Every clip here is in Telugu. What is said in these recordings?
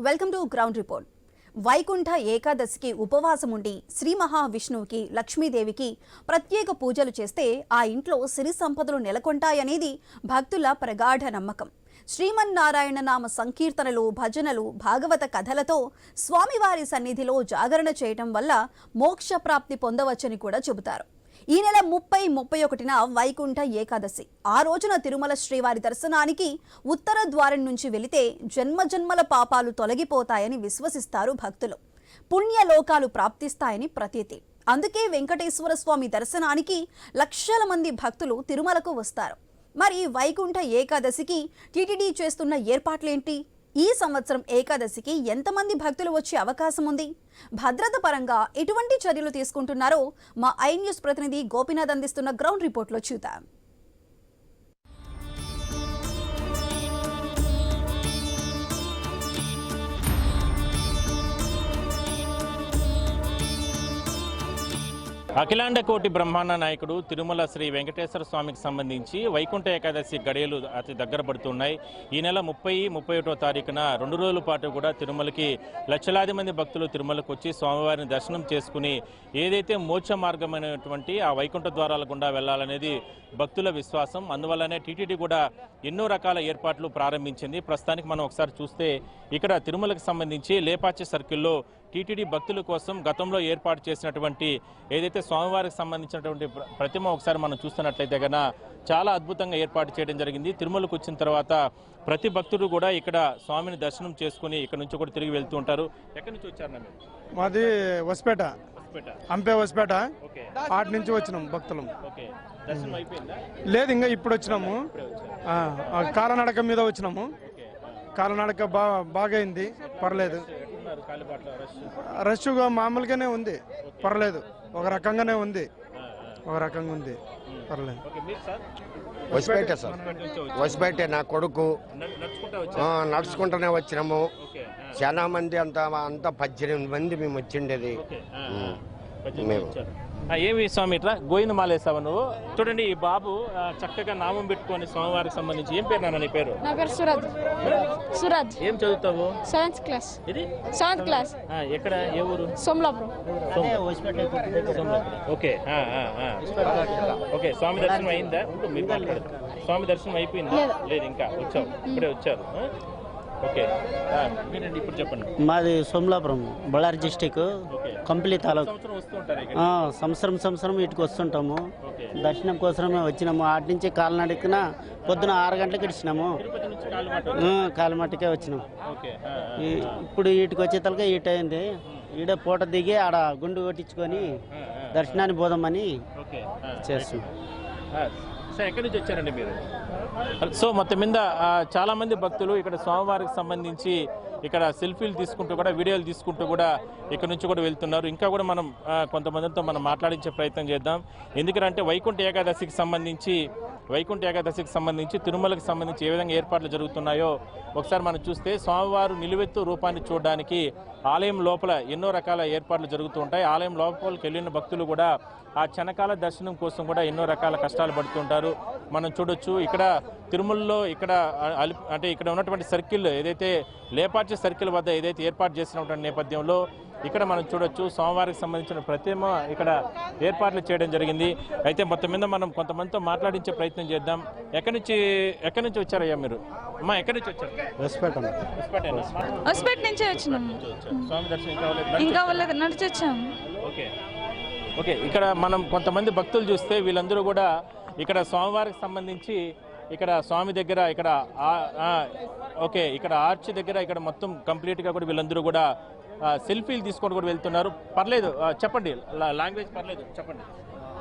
Welcome to ground report. Vaikuntha ఏకాదశికి ఉపవాసం ఉండి శ్రీ మహావిష్ణువుకి లక్ష్మీదేవికి ప్రత్యేక పూజలు చేస్తే ఆ ఇంట్లో సిరి సంపదలు నెలకొంటాయనేది భక్తుల ప్రగాఢ నమ్మకం. శ్రీమన్నారాయణ నామ సంకీర్తనలు, భజనలు, భాగవత కథలతో స్వామివారి సన్నిధిలో జాగరణ చేయటం వల్ల మోక్ష ప్రాప్తి పొందవచ్చని కూడా చెబుతారు. ఈ నెల 30-31న వైకుంఠ ఏకాదశి. ఆ రోజున తిరుమల శ్రీవారి దర్శనానికి ఉత్తర ద్వారం నుంచి వెళితే జన్మజన్మల పాపాలు తొలగిపోతాయని విశ్వసిస్తారు భక్తులు. పుణ్యలోకాలు ప్రాప్తిస్తాయని ప్రతీతి. అందుకే వెంకటేశ్వర స్వామి దర్శనానికి లక్షల మంది భక్తులు తిరుమలకు వస్తారు. మరి వైకుంఠ ఏకాదశికి టీటీడీ చేస్తున్న ఏర్పాట్లేంటి? ఈ సంవత్సరం ఏకాదశికి ఎంతమంది భక్తులు వచ్చే అవకాశం ఉంది? భద్రత పరంగా ఎటువంటి చర్యలు తీసుకుంటున్నారో మా ఐ న్యూస్ ప్రతినిధి గోపీనాథ్ అందిస్తున్న గ్రౌండ్ రిపోర్ట్లో చూద్దాం. అఖిలాండ కోటి బ్రహ్మాండ నాయకుడు తిరుమల శ్రీ వెంకటేశ్వర స్వామికి సంబంధించి వైకుంఠ ఏకాదశి గడియలు అతి దగ్గర పడుతున్నాయి. ఈ నెల 30-31వ తారీఖున 2 రోజుల పాటు కూడా తిరుమలకి లక్షలాది మంది భక్తులు తిరుమలకు వచ్చి స్వామివారిని దర్శనం చేసుకుని ఏదైతే మోక్ష మార్గమైనటువంటి ఆ వైకుంఠ ద్వారాల గుండా వెళ్లాలనేది భక్తుల విశ్వాసం. అందువల్లనే టీటీడీ కూడా ఎన్నో రకాల ఏర్పాట్లు ప్రారంభించింది. ప్రస్తుతానికి మనం ఒకసారి చూస్తే ఇక్కడ తిరుమలకు సంబంధించి లేపాచి సర్కిల్లో టీటీడీ భక్తుల కోసం గతంలో ఏర్పాటు చేసినటువంటి ఏదైతే స్వామివారికి సంబంధించినటువంటి ప్రతిమ ఒకసారి మనం చూస్తున్నట్లయితే కన్నా చాలా అద్భుతంగా ఏర్పాటు చేయడం జరిగింది. తిరుమలకు వచ్చిన తర్వాత ప్రతి భక్తుడు కూడా ఇక్కడ స్వామిని దర్శనం చేసుకుని ఇక్కడ నుంచి కూడా తిరిగి వెళ్తూ ఉంటారు. ఎక్కడి నుంచి వచ్చారు? మాది వస్పేట, అంపే వస్పేట. ఆటి నుంచి వచ్చినాం భక్తులం. లేదు, ఇంకా ఇప్పుడు వచ్చినాము. కాలనడక మీద వచ్చినాము. కాలనడక బాగా అయింది, పర్లేదు. రష్గా మామూలుగానే ఉంది, పర్లేదు. ఒక రకంగానే ఉంది, పర్లేదు. వసిపెట్టే నా కొడుకు నడుచుకుంటూనే వచ్చినాము. చాలా మంది అంతా 18 మంది మేము వచ్చిండేది. ఏమి స్వామి ఇట్లా గోవిందమాల వేసావా నువ్వు? చూడండి, ఈ బాబు చక్కగా నామం పెట్టుకొని స్వామివారికి సంబంధించి. ఏం పేరు నాన్న నీ పేరు? నా పేరు సురాజ్. సురాజ్. ఏం చదువుతావు? 7th class. ఇది 7th క్లాస్. ఎక్కడ, ఏ ఊరు? సోమలాపురం. Okay okay. స్వామి దర్శనం అయిందా? మీరు మాట్లాడదు. స్వామి దర్శనం అయిపోయిందా? లేదు, ఇంకా వచ్చావు, ఇప్పుడే వచ్చారు. ఓకే, మీరండి ఇప్పుడు చెప్పండి. మాది సోమలాపురం, బళ్ళారి డిస్టిక్, కంప్లీ తాలూకు. సంవత్సరం ఇటుకు వస్తుంటాము. దర్శనం కోసమే వచ్చినాము. ఆటి నుంచి కాలినడకన పొద్దున 6 గంటలకు ఇచ్చినాము. కాలిమట్టుకే వచ్చినాము. ఇప్పుడు వీటికి వచ్చే తలక ఈట అయింది. ఈడ పూట దిగి ఆడ గుండు కొట్టించుకొని దర్శనాన్ని పోదామని చేస్తున్నాం. ఎక్కడి నుంచి వచ్చారండి మీరు? సో మొత్తం మీద చాలా మంది భక్తులు ఇక్కడ స్వామివారికి సంబంధించి ఇక్కడ సెల్ఫీలు తీసుకుంటూ కూడా, వీడియోలు తీసుకుంటూ కూడా ఇక్కడ నుంచి కూడా వెళ్తున్నారు. ఇంకా కూడా మనం కొంతమందితో మనం మాట్లాడించే ప్రయత్నం చేద్దాం. ఎందుకంటే వైకుంఠ ఏకాదశికి సంబంధించి తిరుమలకు సంబంధించి ఏ విధంగా ఏర్పాట్లు జరుగుతున్నాయో ఒకసారి మనం చూస్తే, స్వామివారు నిలువెత్తు రూపాన్ని చూడడానికి ఆలయం లోపల ఎన్నో రకాల ఏర్పాట్లు జరుగుతూ ఉంటాయి. ఆలయం లోపలికి వెళ్ళిన భక్తులు కూడా ఆ క్షణకాల దర్శనం కోసం కూడా ఎన్నో రకాల కష్టాలు పడుతుంటారు. మనం చూడొచ్చు ఇక్కడ తిరుమలలో ఇక్కడ ఉన్నటువంటి సర్కిల్ ఏదైతే లేపాచి సర్కిల్ వద్ద ఏదైతే ఏర్పాటు చేసినటువంటి నేపథ్యంలో ఇక్కడ మనం చూడొచ్చు స్వామివారికి సంబంధించిన ప్రతిమ ఇక్కడ ఏర్పాట్లు చేయడం జరిగింది. అయితే మొత్తం మీద మనం కొంతమందితో మాట్లాడించే ప్రయత్నం చేద్దాం. ఎక్కడి నుంచి వచ్చారయ్యా మీరు? అమ్మా, ఎక్కడి నుంచి వచ్చారు? హౌస్పేట నుంచే వచ్చినాము. స్వామి దర్శనం ఇంకా నడిచి వచ్చాము. ఓకే. ఇక్కడ మనం కొంతమంది భక్తులు చూస్తే వీళ్ళందరూ కూడా ఇక్కడ స్వామివారికి సంబంధించి ఇక్కడ స్వామి దగ్గర ఇక్కడ ఆర్చ్ దగ్గర ఇక్కడ మొత్తం కంప్లీట్గా కూడా వీళ్ళందరూ కూడా సెల్ఫీలు తీసుకొని కూడా వెళ్తున్నారు. పర్లేదు, చెప్పండి, లాంగ్వేజ్ పర్లేదు, చెప్పండి.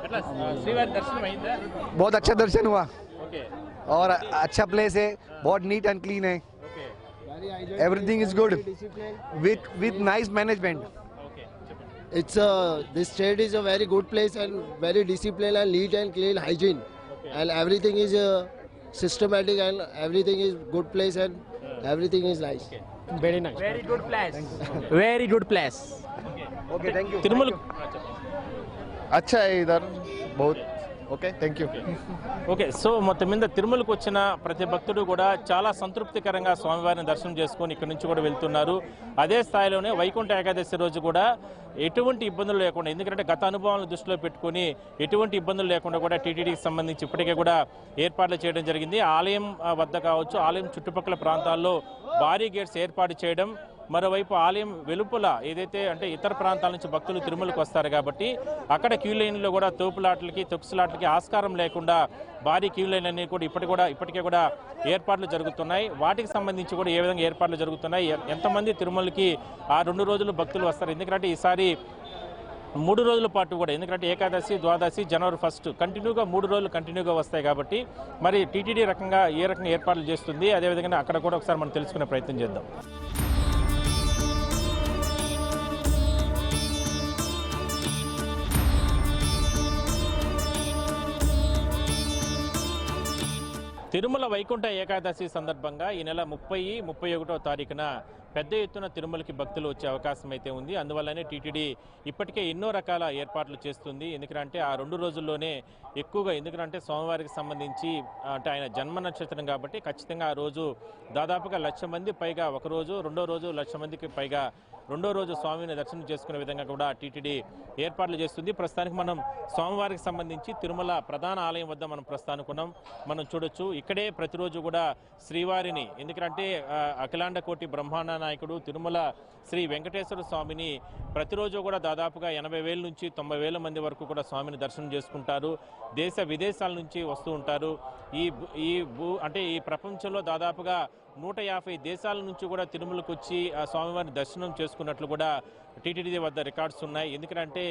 ఎట్లా శ్రీవారి దర్శనం అయిందా? बहुत अच्छा दर्शन हुआ ఓకే. और अच्छा प्लेस है, बहुत नीट एंड क्लीन है. Everything is good with nice management. This state is a very good place and very disciplined and neat and clean hygiene, and everything is systematic and everything is good place and everything is nice. Very nice. Very good place. Okay, thank you. Tirumala अच्छा है इधर बहुत. Okay thank you. Okay, so మొత్తం మీద తిరుమలకు వచ్చిన ప్రతి భక్తుడు కూడా చాలా సంతృప్తికరంగా స్వామివారిని దర్శనం చేసుకొని ఇక్కడ నుంచి కూడా వెళ్తున్నారు. అదే స్థాయిలోనే వైకుంఠ ఏకాదశి రోజు కూడా ఎటువంటి ఇబ్బందులు లేకుండా, ఎందుకంటే గత అనుభవాలను దృష్టిలో పెట్టుకుని ఎటువంటి ఇబ్బందులు లేకుండా కూడా టీటీడీకి సంబంధించి ఇప్పటికే కూడా ఏర్పాట్లు చేయడం జరిగింది. ఆలయం వద్ద కావచ్చు, ఆలయం చుట్టుపక్కల ప్రాంతాల్లో భారీ గేట్స్ ఏర్పాటు చేయడం, మరోవైపు ఆలయం వెలుపల ఏదైతే అంటే ఇతర ప్రాంతాల నుంచి భక్తులు తిరుమలకు వస్తారు కాబట్టి అక్కడ క్యూ లైన్లో కూడా తోపులాట్లకి తొక్సులాట్లకి ఆస్కారం లేకుండా భారీ క్యూ లైన్ అన్ని కూడా ఇప్పటికే కూడా ఏర్పాట్లు జరుగుతున్నాయి. వాటికి సంబంధించి కూడా ఏ విధంగా ఏర్పాట్లు జరుగుతున్నాయి, ఎంతమంది తిరుమలకి ఆ 2 రోజులు భక్తులు వస్తారు, ఎందుకంటే ఈసారి 3 రోజుల పాటు కూడా, ఎందుకంటే ఏకాదశి ద్వాదశి జనవరి 1 కంటిన్యూగా 3 రోజులు కంటిన్యూగా వస్తాయి కాబట్టి మరి టీటీడీ ఏ రకంగా ఏర్పాట్లు చేస్తుంది, అదేవిధంగా అక్కడ కూడా ఒకసారి మనం తెలుసుకునే ప్రయత్నం చేద్దాం. తిరుమల వైకుంఠ ఏకాదశి సందర్భంగా ఈ నెల 30, 31వ తారీఖున పెద్ద ఎత్తున తిరుమలకి భక్తులు వచ్చే అవకాశం అయితే ఉంది. అందువల్లనే టీటీడీ ఇప్పటికే ఎన్నో రకాల ఏర్పాట్లు చేస్తుంది. ఎందుకంటే ఆ 2 రోజుల్లోనే ఎక్కువగా, ఎందుకంటే సోమవారికి సంబంధించి అంటే ఆయన జన్మ నక్షత్రం కాబట్టి ఖచ్చితంగా ఆ రోజు దాదాపుగా 1,00,000 మంది పైగా ఒక రోజు, రెండో రోజు 1,00,000 మందికి పైగా రెండో రోజు స్వామిని దర్శనం చేసుకునే విధంగా కూడా టీటీడీ ఏర్పాట్లు చేస్తుంది. ప్రస్తుతానికి మనం స్వామివారికి సంబంధించి తిరుమల ప్రధాన ఆలయం వద్ద మనం ప్రస్తుతానుకున్నాం. మనం చూడొచ్చు ఇక్కడే ప్రతిరోజు కూడా శ్రీవారిని, ఎందుకంటే అఖిలాండ కోటి బ్రహ్మాండ నాయకుడు తిరుమల శ్రీ వెంకటేశ్వర స్వామిని ప్రతిరోజు కూడా దాదాపుగా 80,000 నుంచి 90,000 మంది వరకు కూడా స్వామిని దర్శనం చేసుకుంటారు. దేశ విదేశాల నుంచి వస్తూ ఉంటారు. అంటే ఈ ప్రపంచంలో దాదాపుగా 150 దేశాల నుంచి కూడా తిరుమలకు వచ్చి ఆ స్వామివారిని దర్శనం చేసుకున్నట్లు కూడా టీటీడీ వద్ద రికార్డ్స్ ఉన్నాయి. ఎందుకంటే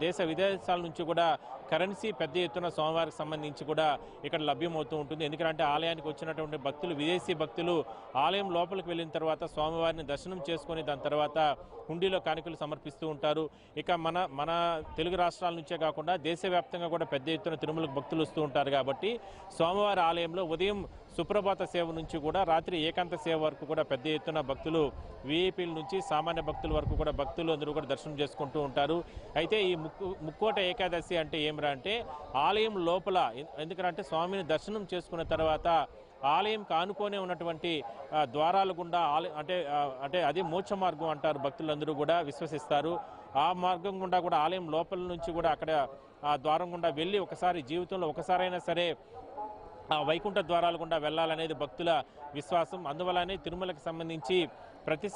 దేశ విదేశాల నుంచి కూడా కరెన్సీ పెద్ద ఎత్తున స్వామివారికి సంబంధించి కూడా ఇక్కడ లభ్యమవుతూ ఉంటుంది. ఎందుకంటే ఆలయానికి వచ్చినటువంటి భక్తులు, విదేశీ భక్తులు ఆలయం లోపలికి వెళ్ళిన తర్వాత స్వామివారిని దర్శనం చేసుకొని దాని తర్వాత హుండీలో కానుకలు సమర్పిస్తూ ఉంటారు. ఇక మన తెలుగు రాష్ట్రాల నుంచే కాకుండా దేశవ్యాప్తంగా కూడా పెద్ద ఎత్తున తిరుమలకు భక్తులు వస్తూ ఉంటారు. కాబట్టి స్వామివారి ఆలయంలో ఉదయం సుప్రభాత సేవ నుంచి కూడా రాత్రి ఏకాంత సేవ వరకు కూడా పెద్ద ఎత్తున భక్తులు, విఐపీల నుంచి సామాన్య భక్తుల వరకు కూడా భక్తులు అందరూ కూడా దర్శనం చేసుకుంటూ ఉంటారు. అయితే ఈ ముక్కోట ఏకాదశి అంటే ఏమిరా అంటే ఆలయం లోపల, ఎందుకంటే స్వామిని దర్శనం చేసుకున్న తర్వాత ఆలయం కానుకొనే ఉన్నటువంటి ద్వారాల గుండా అంటే అది మోక్ష మార్గం అంటారు, భక్తులందరూ కూడా విశ్వసిస్తారు. ఆ మార్గం గుండా కూడా ఆలయం లోపల నుంచి కూడా అక్కడ ఆ ద్వారం గుండా వెళ్ళి ఒకసారి జీవితంలో ఒకసారైనా సరే ఆ వైకుంఠ ద్వారాల గుండా వెళ్ళాలనేది భక్తుల విశ్వాసం. అందువల్లనే తిరుమలకి సంబంధించి ప్రతి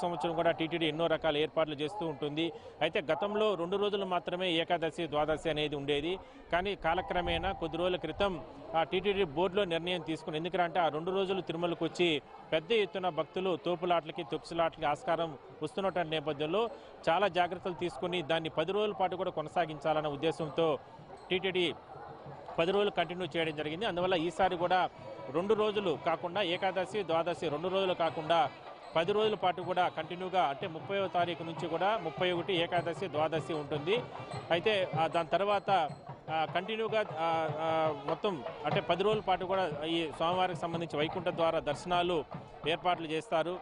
సంవత్సరం కూడా టీటీడీ ఎన్నో రకాల ఏర్పాట్లు చేస్తూ ఉంటుంది. అయితే గతంలో 2 రోజులు మాత్రమే ఏకాదశి ద్వాదశి అనేది ఉండేది. కానీ కాలక్రమేణా కొద్ది రోజుల క్రితం ఆ టీటీడీ బోర్డులో నిర్ణయం తీసుకుని, ఎందుకంటే ఆ 2 రోజులు తిరుమలకు వచ్చి పెద్ద ఎత్తున భక్తులు తోపులాట్లకి తొక్సులాట్లకి ఆస్కారం వస్తున్నటువంటి నేపథ్యంలో చాలా జాగ్రత్తలు తీసుకుని దాన్ని 10 రోజుల పాటు కూడా కొనసాగించాలన్న ఉద్దేశంతో టీటీడీ 10 రోజులు కంటిన్యూ చేయడం జరిగింది. అందువల్ల ఈసారి కూడా 2 రోజులు కాకుండా ఏకాదశి ద్వాదశి 2 రోజులు కాకుండా 10 రోజుల పాటు కూడా కంటిన్యూగా, అంటే 30వ తారీఖు నుంచి కూడా 31 ఏకాదశి ద్వాదశి ఉంటుంది. అయితే దాని తర్వాత కంటిన్యూగా మొత్తం అంటే 10 రోజుల పాటు కూడా ఈ స్వామివారికి సంబంధించి వైకుంఠ ద్వార దర్శనాలు ఏర్పాట్లు చేస్తారు.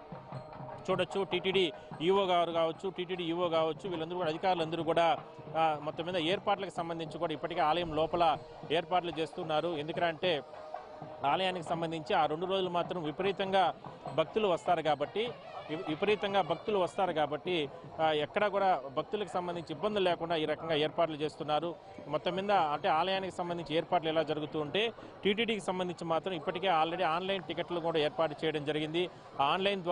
చూడొచ్చు టీటీడీ ఈఓ గారు కావచ్చు, టీటీడీ ఈఓ కావచ్చు, వీళ్ళందరూ కూడా అధికారులందరూ కూడా మొత్తం మీద ఏర్పాట్లకు సంబంధించి కూడా ఇప్పటికే ఆలయం లోపల ఏర్పాట్లు చేస్తున్నారు. ఎందుకంటే ఆలయానికి సంబంధించి ఆ 2 రోజులు మాత్రం విపరీతంగా భక్తులు వస్తారు కాబట్టి ఎక్కడ కూడా భక్తులకు సంబంధించి ఇబ్బందులు లేకుండా ఈ రకంగా ఏర్పాట్లు చేస్తున్నారు. మొత్తం మీద అంటే ఆలయానికి సంబంధించి ఏర్పాట్లు ఎలా జరుగుతూ ఉంటే టీటీడీకి సంబంధించి మాత్రం ఇప్పటికే ఆల్రెడీ ఆన్లైన్ టికెట్లు కూడా ఏర్పాటు చేయడం జరిగింది. ఆన్లైన్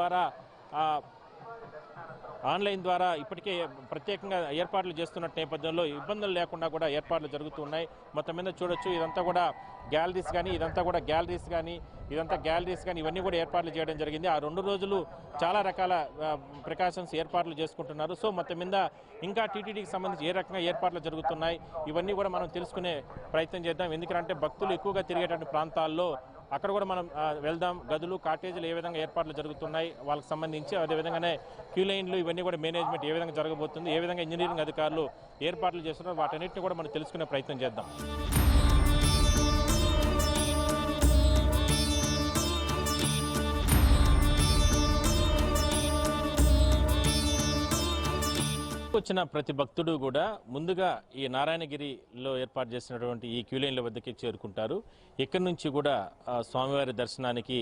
ద్వారా ఇప్పటికే ప్రత్యేకంగా ఏర్పాట్లు చేస్తున్న నేపథ్యంలో ఇబ్బందులు లేకుండా కూడా ఏర్పాట్లు జరుగుతున్నాయి. మొత్తం మీద చూడొచ్చు ఇదంతా కూడా గ్యాలరీస్ కానీ ఇవన్నీ కూడా ఏర్పాట్లు చేయడం జరిగింది. ఆ 2 రోజులు చాలా రకాల ప్రికాషన్స్ ఏర్పాట్లు చేసుకుంటున్నారు. సో మొత్తం మీద ఇంకా టీటీడీకి సంబంధించి ఏ రకంగా ఏర్పాట్లు జరుగుతున్నాయి ఇవన్నీ కూడా మనం తెలుసుకునే ప్రయత్నం చేద్దాం. ఎందుకంటే భక్తులు ఎక్కువగా తిరిగేటువంటి ప్రాంతాల్లో అక్కడ కూడా మనం వెళ్దాం. గదులు, కాటేజీలు ఏ విధంగా ఏర్పాట్లు జరుగుతున్నాయి వాళ్ళకి సంబంధించి, అదేవిధంగానే క్యూ లైన్లు ఇవన్నీ కూడా మేనేజ్మెంట్ ఏ విధంగా జరగబోతుంది, ఏ విధంగా ఇంజనీరింగ్ అధికారులు ఏర్పాట్లు చేస్తున్నారు, వాటన్నిటిని కూడా మనం తెలుసుకునే ప్రయత్నం చేద్దాం. వచ్చిన ప్రతి భక్తుడు కూడా ముందుగా ఈ నారాయణగిరిలో ఏర్పాటు చేసినటువంటి ఈ క్యూ లైన్ల వద్దకి చేరుకుంటారు. ఇక్కడి నుంచి కూడా స్వామివారి దర్శనానికి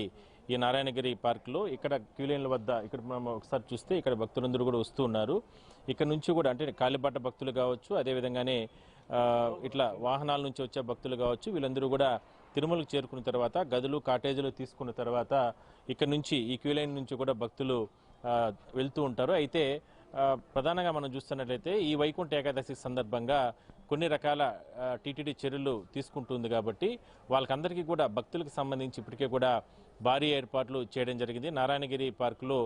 ఈ నారాయణగిరి పార్క్లో ఇక్కడ క్యూ లైన్ల వద్ద ఇక్కడ మనం ఒకసారి చూస్తే ఇక్కడ భక్తులందరూ కూడా వస్తూ ఉన్నారు. ఇక్కడ నుంచి కూడా అంటే కాలిబాట భక్తులు కావచ్చు, అదేవిధంగానే ఇట్లా వాహనాల నుంచి వచ్చే భక్తులు కావచ్చు, వీళ్ళందరూ కూడా తిరుమలకు చేరుకున్న తర్వాత గదులు కాటేజీలు తీసుకున్న తర్వాత ఇక్కడ నుంచి ఈ క్యూ లైన్ నుంచి కూడా భక్తులు వెళ్తూ ఉంటారు. అయితే ప్రధానంగా మనం చూస్తున్నట్లయితే ఈ వైకుంఠ ఏకాదశి సందర్భంగా కొన్ని రకాల టీటీడీ చర్యలు తీసుకుంటుంది కాబట్టి వాళ్ళకందరికీ కూడా భక్తులకు సంబంధించి ఇప్పటికే కూడా భారీ ఏర్పాట్లు చేయడం జరిగింది. నారాయణగిరి పార్కులో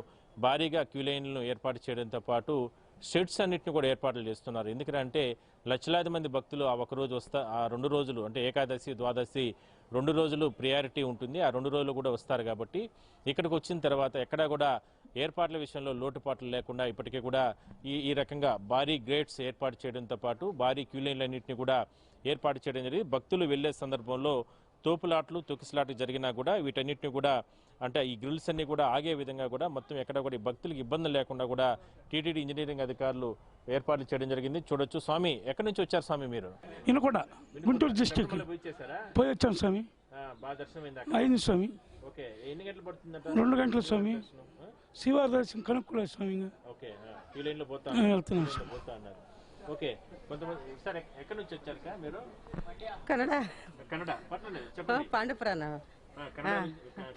భారీగా క్యూ లైన్లను ఏర్పాటు చేయడంతో పాటు షెడ్స్ అన్నింటిని కూడా ఏర్పాట్లు చేస్తున్నారు. ఎందుకంటే లక్షలాది మంది భక్తులు ఆ ఒకరోజు ఆ 2 రోజులు అంటే ఏకాదశి ద్వాదశి 2 రోజులు ప్రియారిటీ ఉంటుంది. ఆ 2 రోజులు కూడా వస్తారు కాబట్టి ఇక్కడికి వచ్చిన తర్వాత ఎక్కడా కూడా ఏర్పాట్ల విషయంలో లోటుపాట్లు లేకుండా ఇప్పటికే కూడా ఈ రకంగా భారీ గేట్స్ ఏర్పాటు చేయడంతో పాటు భారీ క్యూ లైన్లన్నింటినీ కూడా ఏర్పాటు చేయడం జరిగింది. భక్తులు వెళ్లే సందర్భంలో తోపులాట్లు తొక్కిసలాట్లు జరిగినా కూడా వీటన్నిటిని కూడా అంటే ఈ గ్రిల్స్ అన్ని కూడా ఆగే విధంగా కూడా మొత్తం ఎక్కడ కూడా భక్తులకు ఇబ్బందులు లేకుండా కూడా టీటీడీ ఇంజనీరింగ్ అధికారులు ఏర్పాట్లు చేయడం జరిగింది. చూడొచ్చు. స్వామి, ఎక్కడి నుంచి వచ్చారు స్వామి మీరు? ఇనుకొండ, గుంటూరు డిస్ట్రిక్ట్ పోయి వచ్చాం స్వామి. బాగా దర్శనం అయింది స్వామి. ఓకే, ఎన్ని గంటలు పడుతుందంట? 2 గంటలు స్వామి. శివారి దర్శనం కనుక్కోలేదు స్వామి. ఓకే, క్యూ లైన్లో పోతా అన్నారు. ఓకే, కొంతమంది సార్ ఎక్కడి నుంచి వచ్చారు మీరు? కన్నడ. కన్నడ పట్టండి, చెప్పండి. పాండుపురాణ.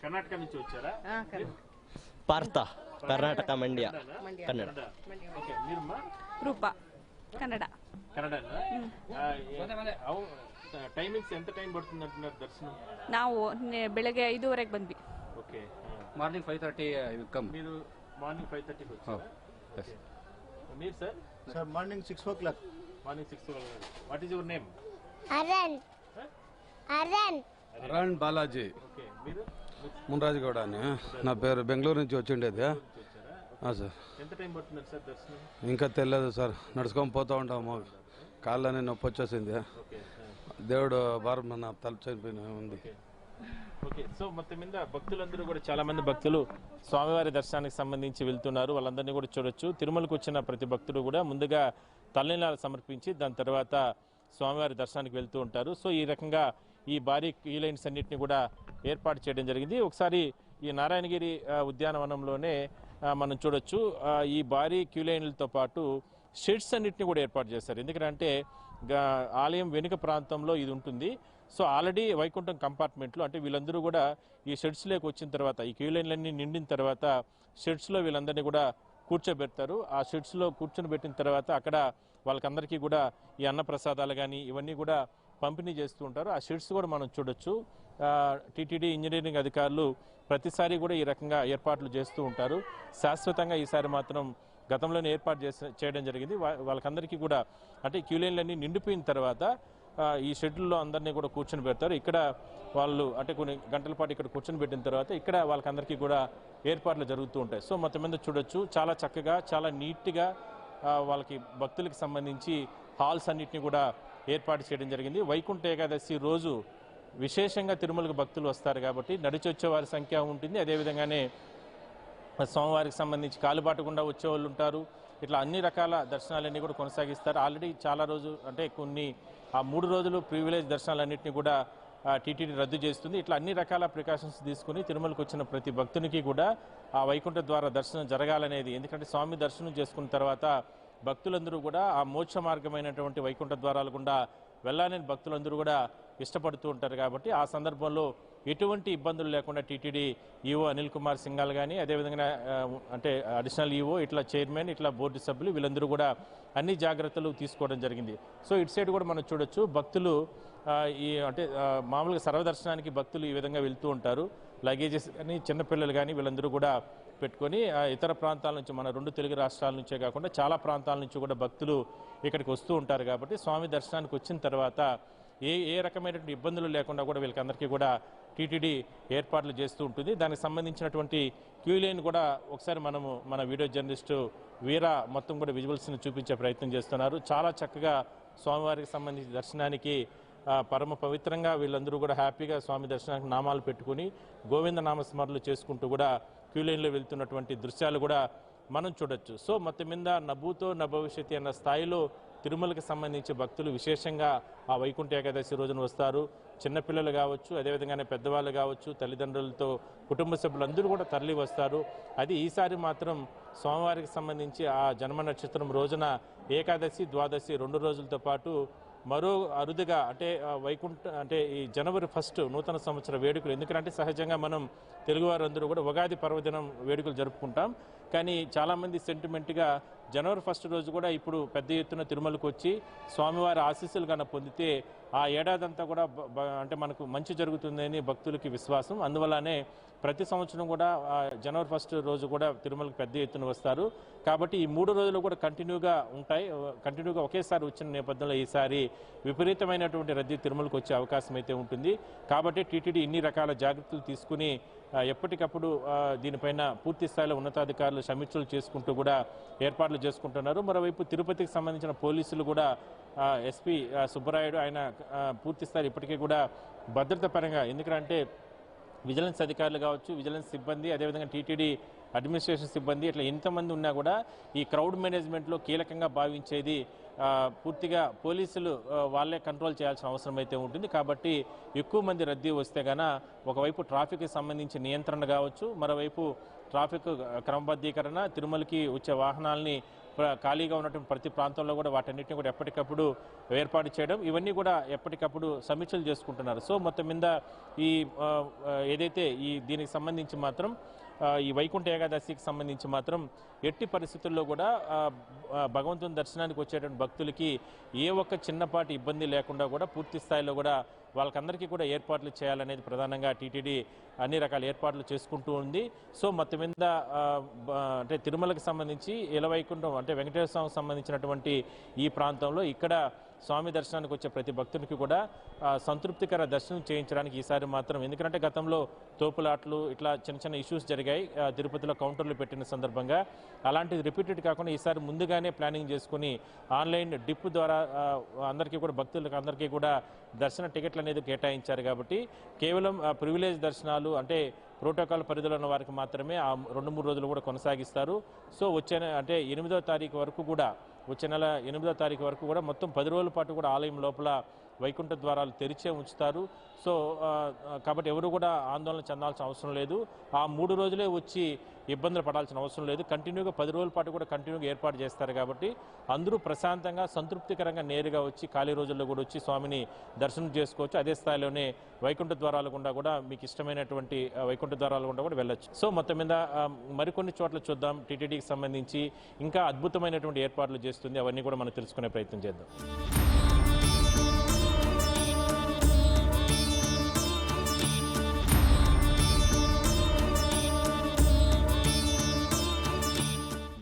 కర్ణాటక నుంచి వచ్చారా? పార్త, కర్ణాటక, మండ్య, కన్నడ. ఓకే, మీరమ్మా? రూపా, కన్నడ. కన్నడ. ಟೈಮಿಂಗ್ಸ್ ಎಂತ ಟೈಮ್ ಬರ್ತದೆ ಅಂటున్నారు ದರ್ಶನ? ನಾವು ಬೆಳಗ್ಗೆ 5:30ಕ್ಕೆ ಬಂದ್ವಿ. Okay, morning 5:30 come. మీరు మార్నింగ్ 5:30కి వచ్చారా? ఓకే. మీరు sir? Sir morning 6 o'clock. Morning 6 o'clock. What is your name? Aran. Aran Balaji. Okay, మీరు? మున్రాజుగౌడ అని నా పేరు. బెంగళూరు నుంచి వచ్చిండేది సార్. ఎంత టైం పడుతుంది సార్ దర్శనం? ఇంకా తెలియదు సార్, నడుచుకొని పోతూ ఉంటాము. కాళ్ళని నొప్పి వచ్చేసింది. దేవుడు భారం మన తలుపు చనిపోయిన ఉంది. ఓకే, సో మొత్తం మీద భక్తులందరూ కూడా చాలా మంది భక్తులు స్వామివారి దర్శనానికి సంబంధించి వెళ్తున్నారు. వాళ్ళందరినీ కూడా చూడొచ్చు. తిరుమలకు వచ్చిన ప్రతి భక్తుడు కూడా ముందుగా తలనీలాలు సమర్పించి దాని తర్వాత స్వామివారి దర్శనానికి వెళ్తూ ఉంటారు. సో ఈ రకంగా ఈ భారీ క్యూ లైన్స్ అన్నింటినీ కూడా ఏర్పాటు చేయడం జరిగింది. ఒకసారి ఈ నారాయణగిరి ఉద్యానవనంలోనే మనం చూడొచ్చు. ఈ భారీ క్యూ లైన్లతో పాటు షెడ్స్ అన్నింటినీ కూడా ఏర్పాటు చేస్తారు. ఎందుకంటే ఆలయం వెనుక ప్రాంతంలో ఇది ఉంటుంది. సో ఆల్రెడీ వైకుంఠం కంపార్ట్మెంట్లో అంటే వీళ్ళందరూ కూడా ఈ షెడ్స్లోకి వచ్చిన తర్వాత ఈ క్యూ లైన్లన్నీ నిండిన తర్వాత షెడ్స్లో వీళ్ళందరినీ కూడా కూర్చోబెడతారు. ఆ షెడ్స్లో కూర్చొని పెట్టిన తర్వాత అక్కడ వాళ్ళకందరికీ కూడా ఈ అన్నప్రసాదాలు కానీ ఇవన్నీ కూడా పంపిణీ చేస్తూ ఉంటారు. ఆ షెడ్స్ కూడా మనం చూడొచ్చు. టీటీడీ ఇంజనీరింగ్ అధికారులు ప్రతిసారి కూడా ఈ రకంగా ఏర్పాట్లు చేస్తూ ఉంటారు. శాశ్వతంగా ఈసారి మాత్రం గతంలోనే ఏర్పాటు చేయడం జరిగింది. వాళ్ళకందరికీ కూడా అంటే క్యూ లైన్లన్నీ నిండిపోయిన తర్వాత ఈ షెడ్యూల్లో అందరినీ కూడా కూర్చొని పెడతారు. ఇక్కడ వాళ్ళు అంటే కొన్ని గంటల పాటు ఇక్కడ కూర్చొని పెట్టిన తర్వాత ఇక్కడ వాళ్ళకందరికీ కూడా ఏర్పాట్లు జరుగుతూ ఉంటాయి. సో మొత్తం మీద చూడొచ్చు, చాలా చక్కగా చాలా నీట్గా వాళ్ళకి భక్తులకి సంబంధించి హాల్స్ అన్నింటినీ కూడా ఏర్పాటు చేయడం జరిగింది. వైకుంఠ ఏకాదశి రోజు విశేషంగా తిరుమలకు భక్తులు వస్తారు కాబట్టి నడిచి వచ్చే వారి సంఖ్య ఉంటుంది. అదేవిధంగానే స్వామివారికి సంబంధించి కాలుబాటు గుండా వచ్చేవాళ్ళు ఉంటారు. ఇట్లా అన్ని రకాల దర్శనాలన్నీ కూడా కొనసాగిస్తారు. ఆల్రెడీ చాలా రోజు అంటే కొన్ని ఆ 3 రోజులు ప్రివిలేజ్ దర్శనాలన్నింటినీ కూడా టీటీడీ రద్దు చేస్తుంది. ఇట్లా అన్ని రకాల ప్రికాషన్స్ తీసుకుని తిరుమలకు వచ్చిన ప్రతి భక్తునికి కూడా ఆ వైకుంఠ ద్వార దర్శనం జరగాలనేది. ఎందుకంటే స్వామి దర్శనం చేసుకున్న తర్వాత భక్తులందరూ కూడా ఆ మోక్ష మార్గమైనటువంటి వైకుంఠ ద్వారాలు గుండా వెళ్ళాలని భక్తులందరూ కూడా ఇష్టపడుతూ ఉంటారు. కాబట్టి ఆ సందర్భంలో ఎటువంటి ఇబ్బందులు లేకుండా టీటీడీ ఈవో అనిల్ కుమార్ సింఘాల్ కానీ అదేవిధంగా అంటే అడిషనల్ ఈవో ఇట్లా చైర్మన్ ఇట్లా బోర్డు సభ్యులు వీళ్ళందరూ కూడా అన్ని జాగ్రత్తలు తీసుకోవడం జరిగింది. సో ఇటు సైడ్ కూడా మనం చూడొచ్చు, భక్తులు ఈ అంటే మామూలుగా సర్వదర్శనానికి భక్తులు ఈ విధంగా వెళ్తూ ఉంటారు. లగేజెస్ కానీ చిన్నపిల్లలు కానీ వీళ్ళందరూ కూడా పెట్టుకొని ఇతర ప్రాంతాల నుంచి మన 2 తెలుగు రాష్ట్రాల నుంచే కాకుండా చాలా ప్రాంతాల నుంచి కూడా భక్తులు ఇక్కడికి వస్తూ ఉంటారు. కాబట్టి స్వామి దర్శనానికి వచ్చిన తర్వాత ఏ రకమైనటువంటి ఇబ్బందులు లేకుండా కూడా వీళ్ళకందరికీ కూడా టీటీడీ ఏర్పాట్లు చేస్తూ ఉంటుంది. దానికి సంబంధించినటువంటి క్యూ లైన్ కూడా ఒకసారి మనము మన వీడియో జర్నలిస్టు వీరా మొత్తం కూడా విజువల్స్ని చూపించే ప్రయత్నం చేస్తున్నారు. చాలా చక్కగా స్వామివారికి సంబంధించి దర్శనానికి పరమ పవిత్రంగా వీళ్ళందరూ కూడా హ్యాపీగా స్వామి దర్శనానికి నామాలు పెట్టుకుని గోవింద నామస్మరణలు చేసుకుంటూ కూడా క్యూ లైన్లో వెళ్తున్నటువంటి దృశ్యాలు కూడా మనం చూడొచ్చు. సో మొత్తం మీద నభూతో నభవిష్యతి అన్న స్థాయిలో తిరుమలకి సంబంధించి భక్తులు విశేషంగా ఆ వైకుంఠ ఏకాదశి రోజున వస్తారు. చిన్నపిల్లలు కావచ్చు, అదేవిధంగానే పెద్దవాళ్ళు కావచ్చు, తల్లిదండ్రులతో కుటుంబ సభ్యులందరూ కూడా తరలి వస్తారు. అది ఈసారి మాత్రం సోమవారికి సంబంధించి ఆ జన్మ నక్షత్రం రోజున ఏకాదశి, ద్వాదశి 2 రోజులతో పాటు మరో అరుదుగా అంటే వైకుంఠ అంటే ఈ జనవరి 1 నూతన సంవత్సర వేడుకలు. ఎందుకంటే సహజంగా మనం తెలుగువారందరూ కూడా ఉగాది పర్వదినం వేడుకలు జరుపుకుంటాం. కానీ చాలామంది సెంటిమెంట్గా జనవరి 1 రోజు కూడా ఇప్పుడు పెద్ద ఎత్తున తిరుమలకు వచ్చి స్వామివారి ఆశీస్సులు కన్నా పొందితే ఆ ఏడాదంతా కూడా అంటే మనకు మంచి జరుగుతుందని భక్తులకి విశ్వాసం. అందువల్లనే ప్రతి సంవత్సరం కూడా జనవరి 1 రోజు కూడా తిరుమలకు పెద్ద ఎత్తున వస్తారు. కాబట్టి ఈ 3 రోజులు కూడా కంటిన్యూగా ఉంటాయి. కంటిన్యూగా ఒకేసారి వచ్చిన నేపథ్యంలో ఈసారి విపరీతమైనటువంటి రద్దీ తిరుమలకు వచ్చే అవకాశం అయితే ఉంటుంది. కాబట్టి టీటీడీ ఇన్ని రకాల జాగ్రత్తలు తీసుకుని ఎప్పటికప్పుడు దీనిపైన పూర్తి స్థాయిలో ఉన్నతాధికారులు సమీక్షలు చేసుకుంటూ కూడా ఏర్పాట్లు చేసుకుంటున్నారు. మరోవైపు తిరుపతికి సంబంధించిన పోలీసులు కూడా ఎస్పీ సుబ్బరాయుడు ఆయన పూర్తి స్థాయి ఇప్పటికీ కూడా భద్రత పరంగా, ఎందుకంటే విజిలెన్స్ అధికారులు కావచ్చు, విజిలెన్స్ సిబ్బంది, అదేవిధంగా టీటీడీ అడ్మినిస్ట్రేషన్ సిబ్బంది ఇట్లా ఎంతమంది ఉన్నా కూడా ఈ క్రౌడ్ మేనేజ్మెంట్లో కీలకంగా భావించేది పూర్తిగా పోలీసులు వాళ్ళే కంట్రోల్ చేయాల్సిన అవసరం అయితే ఉంటుంది. కాబట్టి ఎక్కువ మంది రద్దీ వస్తే గాన ఒకవైపు ట్రాఫిక్కి సంబంధించి నియంత్రణ కావచ్చు, మరోవైపు ట్రాఫిక్ క్రమబద్ధీకరణ, తిరుమలకి వచ్చే వాహనాలని ఖాళీగా ఉన్నటువంటి ప్రతి ప్రాంతంలో కూడా వాటన్నిటిని కూడా ఎప్పటికప్పుడు ఏర్పాటు చేయడం, ఇవన్నీ కూడా ఎప్పటికప్పుడు సమీక్షలు చేసుకుంటున్నారు. సో మొత్తం మీద ఈ ఏదైతే దీనికి సంబంధించి మాత్రం ఈ వైకుంఠ ఏకాదశికి సంబంధించి మాత్రం ఎట్టి పరిస్థితుల్లో కూడా భగవంతుని దర్శనానికి వచ్చేటువంటి భక్తులకి ఏ ఒక్క చిన్నపాటి ఇబ్బంది లేకుండా కూడా పూర్తి స్థాయిలో కూడా వాళ్ళకందరికీ కూడా ఏర్పాట్లు చేయాలనేది ప్రధానంగా టీటీడీ అన్ని రకాల ఏర్పాట్లు చేసుకుంటూ ఉంది. సో మొత్తం మీద అంటే తిరుమలకు సంబంధించి ఇలవైకుంఠం అంటే వెంకటేశ్వర స్వామికి సంబంధించినటువంటి ఈ ప్రాంతంలో ఇక్కడ స్వామి దర్శనానికి వచ్చే ప్రతి భక్తునికి కూడా సంతృప్తికర దర్శనం చేయించడానికి ఈసారి మాత్రం, ఎందుకంటే గతంలో తోపులాట్లు ఇట్లా చిన్న చిన్న ఇష్యూస్ జరిగాయి తిరుపతిలో కౌంటర్లు పెట్టిన సందర్భంగా. అలాంటిది రిపీటెడ్ కాకుండా ఈసారి ముందుగానే ప్లానింగ్ చేసుకుని ఆన్లైన్ డిప్ ద్వారా అందరికీ కూడా భక్తులకు అందరికీ కూడా దర్శన టికెట్లు అనేది కేటాయించారు. కాబట్టి కేవలం ప్రివిలేజ్ దర్శనాలు అంటే ప్రోటోకాల్ పరిధిలో ఉన్న వారికి మాత్రమే ఆ 2-3 రోజులు కూడా కొనసాగిస్తారు. సో వచ్చే అంటే 8వ తారీఖు వరకు కూడా, వచ్చే నెల 8వ తారీఖు వరకు కూడా మొత్తం 10 రోజుల పాటు కూడా ఆలయం లోపల వైకుంఠ ద్వారాలు తెరిచే ఉంచుతారు. సో కాబట్టి ఎవరు కూడా ఆందోళన చెందాల్సిన అవసరం లేదు. ఆ 3 రోజులే వచ్చి ఇబ్బందులు పడాల్సిన అవసరం లేదు. కంటిన్యూగా 10 రోజుల పాటు కూడా కంటిన్యూగా ఏర్పాటు చేస్తారు. కాబట్టి అందరూ ప్రశాంతంగా సంతృప్తికరంగా నేరుగా వచ్చి ఖాళీ రోజుల్లో కూడా వచ్చి స్వామిని దర్శనం చేసుకోవచ్చు. అదే స్థాయిలోనే వైకుంఠ ద్వారాల గుండా కూడా మీకు ఇష్టమైనటువంటి వైకుంఠ ద్వారాల గుండా కూడా వెళ్ళొచ్చు. సో మొత్తం మీద మరికొన్ని చోట్ల చూద్దాం. టీటీడీకి సంబంధించి ఇంకా అద్భుతమైనటువంటి ఏర్పాట్లు చేస్తుంది, అవన్నీ కూడా మనం తెలుసుకునే ప్రయత్నం చేద్దాం.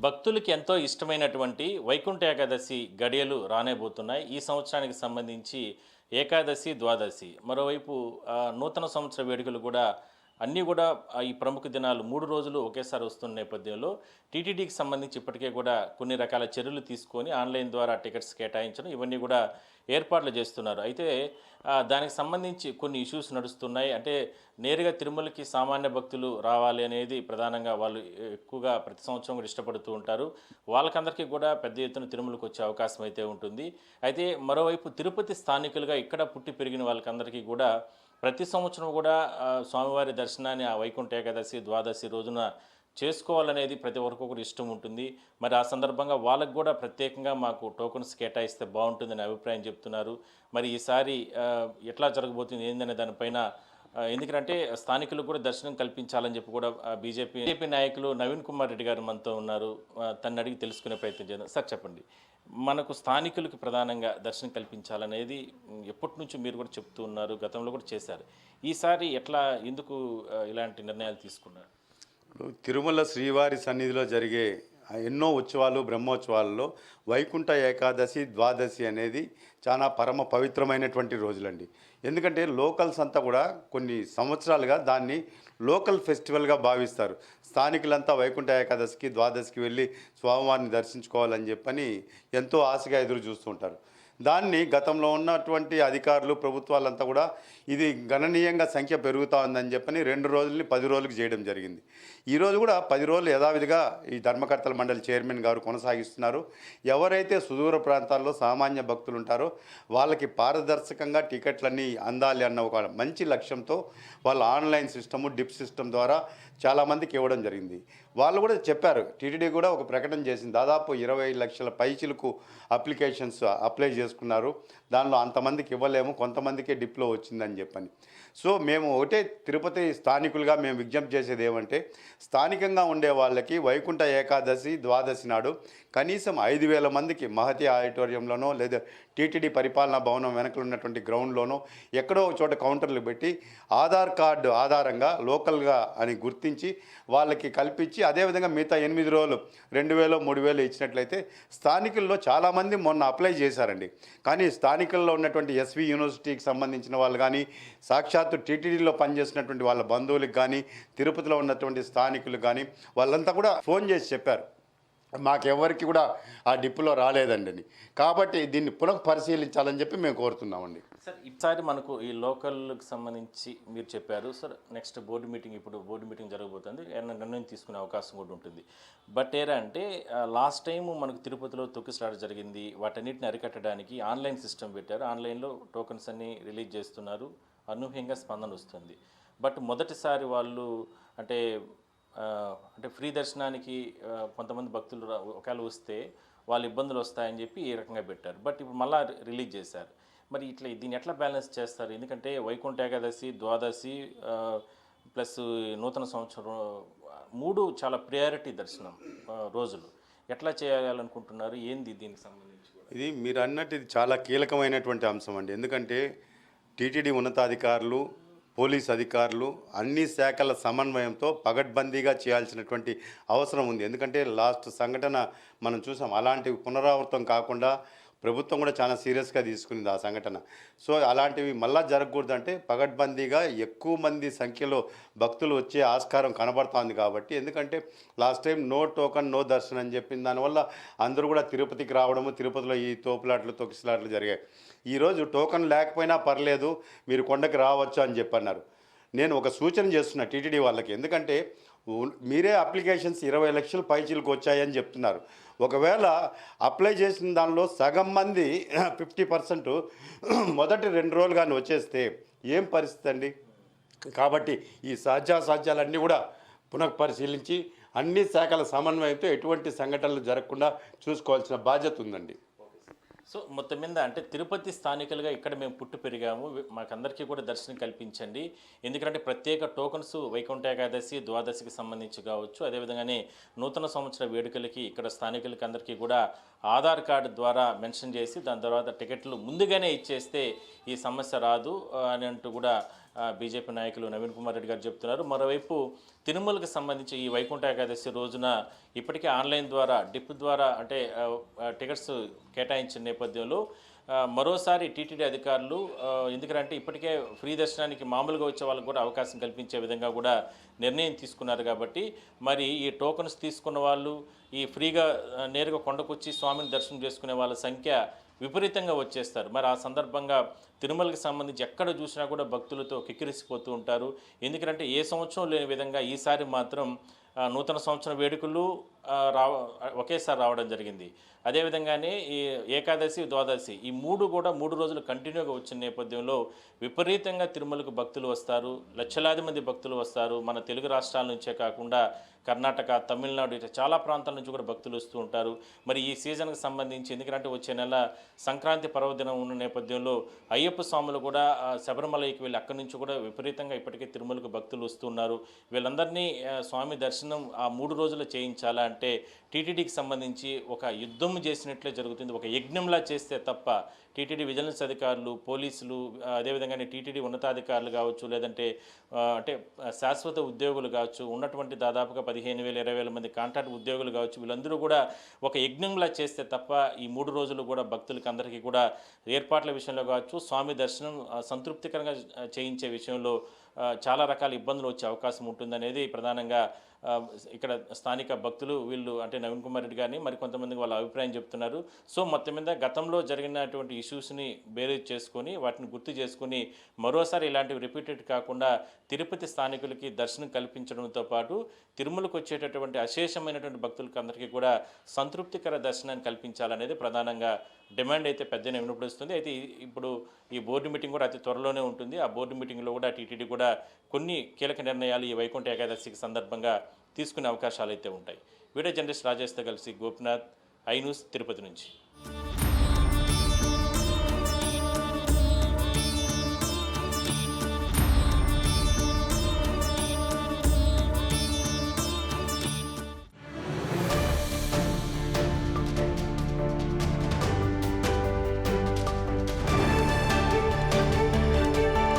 భక్తులకి ఎంతో ఇష్టమైనటువంటి వైకుంఠ ఏకాదశి గడియలు రానేబోతున్నాయి. ఈ సంవత్సరానికి సంబంధించి ఏకాదశి, ద్వాదశి, మరోవైపు నూతన సంవత్సర వేడుకలు కూడా అన్నీ కూడా ఈ ప్రముఖ దినాలు 3 రోజులు ఒకేసారి వస్తున్న నేపథ్యంలో టీటీడీకి సంబంధించి ఇప్పటికే కూడా కొన్ని రకాల చర్యలు తీసుకొని ఆన్లైన్ ద్వారా టికెట్స్ కేటాయించడం, ఇవన్నీ కూడా ఏర్పాట్లు చేస్తున్నారు. అయితే దానికి సంబంధించి కొన్ని ఇష్యూస్ నడుస్తున్నాయి. అంటే నేరుగా తిరుమలకి సామాన్య భక్తులు రావాలి అనేది ప్రధానంగా వాళ్ళు ఎక్కువగా ప్రతి సంవత్సరం కూడా ఇష్టపడుతూ ఉంటారు. వాళ్ళకందరికీ కూడా పెద్ద ఎత్తున తిరుమలకు వచ్చే అవకాశం అయితే ఉంటుంది. అయితే మరోవైపు తిరుపతి స్థానికులుగా ఇక్కడ పుట్టి పెరిగిన వాళ్ళకందరికీ కూడా ప్రతి సంవత్సరం కూడా స్వామివారి దర్శనాన్ని ఆ వైకుంఠ ఏకాదశి, ద్వాదశి రోజున చేసుకోవాలనేది ప్రతి ఒక్కరికి కూడా ఇష్టం ఉంటుంది. మరి ఆ సందర్భంగా వాళ్ళకు కూడా ప్రత్యేకంగా మాకు టోకన్స్ కేటాయిస్తే బాగుంటుందని అభిప్రాయం చెప్తున్నారు. మరి ఈసారి ఎట్లా జరగబోతుంది ఏందనే దానిపైన, ఎందుకంటే స్థానికులకు కూడా దర్శనం కల్పించాలని చెప్పి కూడా బీజేపీ నాయకులు నవీన్ కుమార్ రెడ్డి గారు మనతో ఉన్నారు. తను అడిగి తెలుసుకునే ప్రయత్నం చేద్దాం. సార్ చెప్పండి, మనకు స్థానికులకి ప్రధానంగా దర్శనం కల్పించాలనేది ఎప్పటి నుంచి మీరు కూడా చెప్తూ ఉన్నారు, గతంలో కూడా చేశారు. ఈసారి ఎట్లా ఎందుకు ఇలాంటి నిర్ణయాలు తీసుకున్నారు? తిరుమల శ్రీవారి సన్నిధిలో జరిగే ఎన్నో ఉత్సవాలు, బ్రహ్మోత్సవాలలో వైకుంఠ ఏకాదశి, ద్వాదశి అనేది చాలా పరమ పవిత్రమైనటువంటి రోజులండి. ఎందుకంటే లోకల్స్ అంతా కూడా కొన్ని సంవత్సరాలుగా దాన్ని లోకల్ ఫెస్టివల్గా భావిస్తారు. స్థానికులంతా వైకుంఠ ఏకాదశికి, ద్వాదశికి వెళ్ళి స్వామివారిని దర్శించుకోవాలని చెప్పని ఎంతో ఆశగా ఎదురు చూస్తుంటారు. దాన్ని గతంలో ఉన్నటువంటి అధికారులు ప్రభుత్వాలంతా కూడా ఇది గణనీయంగా సంఖ్య పెరుగుతూ ఉందని చెప్పని 2 రోజుల్ని 10 రోజులకు చేయడం జరిగింది. ఈరోజు కూడా 10 రోజులు యథావిధిగా ఈ ధర్మకర్తల మండలి చైర్మన్ గారు కొనసాగిస్తున్నారు. ఎవరైతే సుదూర ప్రాంతాల్లో సామాన్య భక్తులు ఉంటారో వాళ్ళకి పారదర్శకంగా టికెట్లన్నీ అందాలి అన్న ఒక మంచి లక్ష్యంతో వాళ్ళ ఆన్లైన్ సిస్టము డిప్ సిస్టమ్ ద్వారా చాలామందికి ఇవ్వడం జరిగింది. వాళ్ళు కూడా చెప్పారు, టీటీడీ కూడా ఒక ప్రకటన చేసింది, దాదాపు 20 లక్షల పైచిలకు అప్లికేషన్స్ అప్లై చేసుకున్నారు, దానిలో అంతమందికి ఇవ్వలేము, కొంతమందికే డిప్లో వచ్చిందని చెప్పని. సో మేము ఒకటే తిరుపతి స్థానికులుగా మేము విజ్ఞప్తి చేసేది ఏమంటే, స్థానికంగా ఉండే వాళ్ళకి వైకుంఠ ఏకాదశి ద్వాదశి నాడు కనీసం 5,000 మందికి మహతి ఆడిటోరియంలోనో లేదా టీటీడీ పరిపాలనా భవనం వెనకలు ఉన్నటువంటి గ్రౌండ్లోనో ఎక్కడో ఒక చోట కౌంటర్లు పెట్టి ఆధార్ కార్డు ఆధారంగా లోకల్గా అని గుర్తించి వాళ్ళకి కల్పించి, అదేవిధంగా మిగతా 8 రోజులు 2,000 3,000 ఇచ్చినట్లయితే స్థానికుల్లో చాలామంది మొన్న అప్లై చేశారండి. కానీ స్థానికుల్లో ఉన్నటువంటి ఎస్వి యూనివర్సిటీకి సంబంధించిన వాళ్ళు కానీ, సాక్షాత్తు టీటీడీలో పనిచేసినటువంటి వాళ్ళ బంధువులకు కానీ, తిరుపతిలో ఉన్నటువంటి స్థానికులు కానీ వాళ్ళంతా కూడా ఫోన్ చేసి చెప్పారు, మాకెవరికి కూడా ఆ డిప్పులో రాలేదండి. కాబట్టి దీన్ని పునః పరిశీలించాలని చెప్పి మేము కోరుతున్నామండి. సార్ ఈసారి మనకు ఈ లోకల్కి సంబంధించి మీరు చెప్పారు సార్, నెక్స్ట్ బోర్డు మీటింగ్ జరగబోతుంది, నిర్ణయం తీసుకునే అవకాశం కూడా ఉంటుంది. బట్ అంటే లాస్ట్ టైం మనకు తిరుపతిలో తొక్కిసలాట జరిగింది, వాటన్నిటిని అరికట్టడానికి ఆన్లైన్ సిస్టమ్ పెట్టారు, ఆన్లైన్లో టోకన్స్ అన్ని రిలీజ్ చేస్తున్నారు, అనూహ్యంగా స్పందన వస్తుంది. బట్ మొదటిసారి వాళ్ళు అంటే ఫ్రీ దర్శనానికి కొంతమంది భక్తులు ఒకవేళ వస్తే వాళ్ళు ఇబ్బందులు వస్తాయని చెప్పి ఈ రకంగా పెట్టారు. బట్ ఇప్పుడు మళ్ళీ రిలీజ్ చేశారు. మరి ఇట్లా దీన్ని ఎట్లా బ్యాలెన్స్ చేస్తారు? ఎందుకంటే వైకుంఠ ఏకాదశి, ద్వాదశి ప్లస్ నూతన సంవత్సరం 3 చాలా ప్రయారిటీ దర్శనం రోజులు, ఎట్లా చేయాలనుకుంటున్నారు? ఏంది దీనికి సంబంధించి? ఇది మీరు అన్నట్టు ఇది చాలా కీలకమైనటువంటి అంశం అండి. ఎందుకంటే టీటీడీ ఉన్నతాధికారులు, పోలీస్ అధికారులు అన్ని శాఖల సమన్వయంతో పగడ్బందీగా చేయాల్సినటువంటి అవసరం ఉంది. ఎందుకంటే లాస్ట్ సంఘటన మనం చూసాం, అలాంటివి పునరావృతం కాకుండా ప్రభుత్వం కూడా చాలా సీరియస్గా తీసుకునింది ఆ సంఘటన. సో అలాంటివి మళ్ళా జరగకూడదంటే పగడ్బందీగా ఎక్కువ మంది సంఖ్యలో భక్తులు వచ్చే ఆస్కారం కనబడుతోంది. కాబట్టి ఎందుకంటే last time no token no దర్శనం అని చెప్పిన దానివల్ల అందరూ కూడా తిరుపతికి రావడము, తిరుపతిలో ఈ తోపులాట్లు తొక్కిసలాట్లు జరిగాయి. ఈరోజు టోకన్ లేకపోయినా పర్లేదు, మీరు కొండకి రావచ్చు అని చెప్పన్నారు. నేను ఒక సూచన చేస్తున్నా టీటీడీ వాళ్ళకి, ఎందుకంటే మీరే అప్లికేషన్స్ 20 లక్షల పైచీలకు వచ్చాయని చెప్తున్నారు. ఒకవేళ అప్లై చేసిన దానిలో సగం మంది 50% మొదటి 2 రోజులు కానీ వచ్చేస్తే ఏం పరిస్థితి అండి? కాబట్టి ఈ సాధ్యాసాధ్యాలన్నీ కూడా పునఃపరిశీలించి అన్ని శాఖల సమన్వయంతో ఎటువంటి సంఘటనలు జరగకుండా చూసుకోవాల్సిన బాధ్యత ఉందండి. సో మొత్తం మీద అంటే తిరుపతి స్థానికులుగా ఇక్కడ మేము పుట్టి పెరిగాము, మాకందరికీ కూడా దర్శనం కల్పించండి. ఎందుకంటే ప్రత్యేక టోకన్స్ వైకుంఠ ఏకాదశి, ద్వాదశికి సంబంధించి కావచ్చు, అదేవిధంగానే నూతన సంవత్సర వేడుకలకి ఇక్కడ స్థానికులకి అందరికీ కూడా ఆధార్ కార్డు ద్వారా మెన్షన్ చేసి దాని తర్వాత టికెట్లు ముందుగానే ఇచ్చేస్తే ఈ సమస్య రాదు అని అంటూ కూడా బీజేపీ నాయకులు నవీన్ కుమార్ రెడ్డి గారు చెప్తున్నారు. మరోవైపు తిరుమలకు సంబంధించి ఈ వైకుంఠ ఏకాదశి రోజున ఇప్పటికే ఆన్లైన్ ద్వారా డిప్ ద్వారా అంటే టికెట్స్ కేటాయించిన నేపథ్యంలో మరోసారి టీటీడీ అధికారులు ఎందుకంటే ఇప్పటికే ఫ్రీ దర్శనానికి మామూలుగా వచ్చే వాళ్ళకు కూడా అవకాశం కల్పించే విధంగా కూడా నిర్ణయం తీసుకున్నారు. కాబట్టి మరి ఈ టోకన్స్ తీసుకున్న వాళ్ళు ఈ ఫ్రీగా నేరుగా కొండకొచ్చి స్వామిని దర్శనం చేసుకునే వాళ్ళ సంఖ్య విపరీతంగా వచ్చేస్తారు. మరి ఆ సందర్భంగా తిరుమలకి సంబంధించి ఎక్కడ చూసినా కూడా భక్తులతో కిక్కిరిసిపోతూ ఉంటారు. ఎందుకంటే ఏ సంవత్సరం లేని విధంగా ఈసారి మాత్రం నూతన సంవత్సరం వేడుకలు ఒకేసారి రావడం జరిగింది. అదేవిధంగానే ఈ ఏకాదశి, ద్వాదశి ఈ 3 కూడా 3 రోజులు కంటిన్యూగా వచ్చిన నేపథ్యంలో విపరీతంగా తిరుమలకు భక్తులు వస్తారు, లక్షలాది మంది భక్తులు వస్తారు. మన తెలుగు రాష్ట్రాల నుంచే కాకుండా కర్ణాటక, తమిళనాడు ఇట్లా చాలా ప్రాంతాల నుంచి కూడా భక్తులు వస్తూ ఉంటారు. మరి ఈ సీజన్కి సంబంధించి ఎందుకంటే వచ్చే నెల సంక్రాంతి పర్వదినం ఉన్న నేపథ్యంలో అయ్యప్ప స్వాములు కూడా శబరిమలకి వెళ్ళి అక్కడి నుంచి కూడా విపరీతంగా ఇప్పటికే తిరుమలకు భక్తులు వస్తున్నారు. వీళ్ళందరినీ స్వామి దర్శనం ఆ 3 రోజులు చేయించాలా అంటే టీటీడీకి సంబంధించి ఒక యుద్ధం చేసినట్లే జరుగుతుంది. ఒక యజ్ఞంలా చేస్తే తప్ప టీటీడీ విజిలెన్స్ అధికారులు, పోలీసులు, అదేవిధంగానే టీటీడీ ఉన్నతాధికారులు కావచ్చు, లేదంటే అంటే శాశ్వత ఉద్యోగులు కావచ్చు, ఉన్నటువంటి దాదాపుగా 15,000 20,000 మంది కాంట్రాక్ట్ ఉద్యోగులు కావచ్చు, వీళ్ళందరూ కూడా ఒక యజ్ఞంలా చేస్తే తప్ప ఈ 3 రోజులు కూడా భక్తులకి అందరికీ కూడా ఏర్పాట్ల విషయంలో కావచ్చు, స్వామి దర్శనం సంతృప్తికరంగా చేయించే విషయంలో చాలా రకాల ఇబ్బందులు వచ్చే అవకాశం ఉంటుందనేది ప్రధానంగా ఇక్కడ స్థానిక భక్తులు వీళ్ళు అంటే నవీన్ కుమార్ రెడ్డి గారిని మరి కొంతమందికి వాళ్ళ అభిప్రాయం చెప్తున్నారు. సో మొత్తం మీద గతంలో జరిగినటువంటి ఇష్యూస్ని బేరేజ్ చేసుకొని వాటిని గుర్తు చేసుకుని మరోసారి ఇలాంటివి రిపీటెడ్ కాకుండా తిరుపతి స్థానికులకి దర్శనం కల్పించడంతో పాటు తిరుమలకు వచ్చేటటువంటి అశేషమైనటువంటి భక్తులకు అందరికీ కూడా సంతృప్తికర దర్శనాన్ని కల్పించాలనేది ప్రధానంగా డిమాండ్ అయితే పెద్దనే వినపడుస్తుంది. అయితే ఇప్పుడు ఈ బోర్డు మీటింగ్ కూడా అతి త్వరలోనే ఉంటుంది. ఆ బోర్డు మీటింగ్లో కూడా టీటీడీ కూడా కొన్ని కీలక నిర్ణయాలు ఈ వైకుంఠ ఏకాదశికి సందర్భంగా తీసుకునే అవకాశాలు అయితే ఉంటాయి. వీడియో జర్నలిస్ట్ రాజేష్తో కలిసి గోపినాథ్, ఐ న్యూస్ తిరుపతి నుంచి.